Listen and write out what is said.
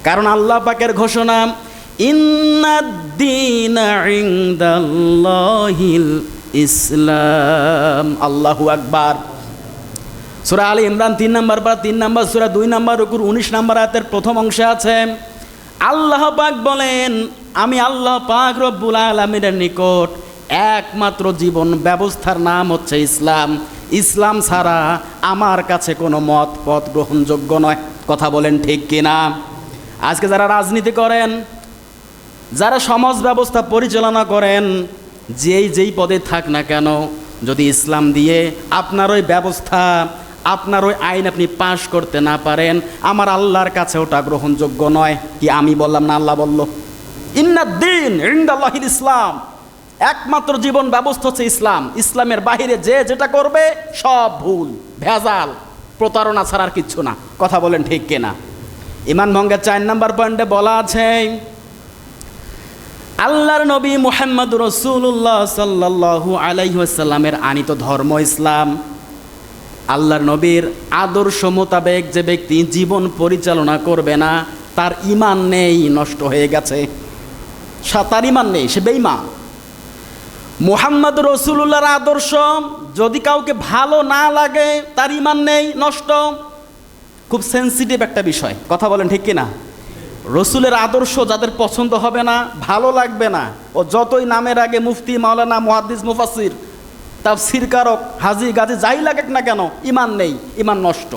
কারণ আল্লাহ পাকের ঘোষণা, ইন্নাদ-দীনা ইনদাল্লাহিল ইসলাম। আল্লাহু আকবার। সূরা আলী ইমরান 3 নম্বর পারা 3 নম্বর সূরা 2 নম্বর রুকুর 19 নম্বর আয়াতের প্রথম অংশে আছে, আল্লাহ পাক বলেন, আমি আল্লাহ পাক রব্বুল আলামিনের নিকট একমাত্র জীবন ব্যবস্থার নাম হচ্ছে ইসলাম। ইসলাম ছাড়া আমার কাছে কোনো মত পথ গ্রহণযোগ্য নয়। কথা বলেন ঠিক কিনা? আজকে যারা রাজনীতি করেন, যারা সমাজ ব্যবস্থা পরিচালনা করেন, যেই পদে থাক না কেন, যদি ইসলাম দিয়ে আপনার ওই ব্যবস্থা, আপনার ওই আইন আপনি পাশ করতে না পারেন, আমার আল্লাহর কাছে ওটা গ্রহণযোগ্য নয়। কি আমি বললাম না আল্লাহ বলল? ইন্নাদ-দীন ইনদাল্লাহিল ইসলাম। একমাত্র জীবন ব্যবস্থা হচ্ছে ইসলাম। ইসলামের বাহিরে যে যেটা করবে সব ভুল, ভেজাল, প্রতারণা ছাড়া আর কিচ্ছু না। কথা বলেন ঠিক কিনা? ঈমান ভঙ্গের 4 নম্বর পয়েন্টে বলা আছে, আল্লাহর নবী মুহাম্মদুর রাসূলুল্লাহ সাল্লাল্লাহু আলাইহি ওয়াসাল্লামের আনিত ধর্ম ইসলাম। আল্লাহর নবীর আদর্শ মোতাবেক যে ব্যক্তি জীবন পরিচালনা করবে না, তার ঈমান নেই, নষ্ট হয়ে গেছে। তার ঈমান নেই, সে বেঈমান। মুহাম্মদুর রাসূলুল্লাহর আদর্শ যদি কাউকে ভালো না লাগে, তার ঈমান নেই, নষ্ট। খুব সেনসিটিভ একটা বিষয়। কথা বলেন ঠিক কিনা? রসুলের আদর্শ যাদের পছন্দ হবে না, ভালো লাগবে না, ও যতই নামের আগে মুফতি, মাওলানা, মুহাদ্দিস, মুফাসসির, তাফসীরকারক, হাজী, গাজী যাই লাগুক না কেন, ঈমান নেই, ঈমান নষ্ট।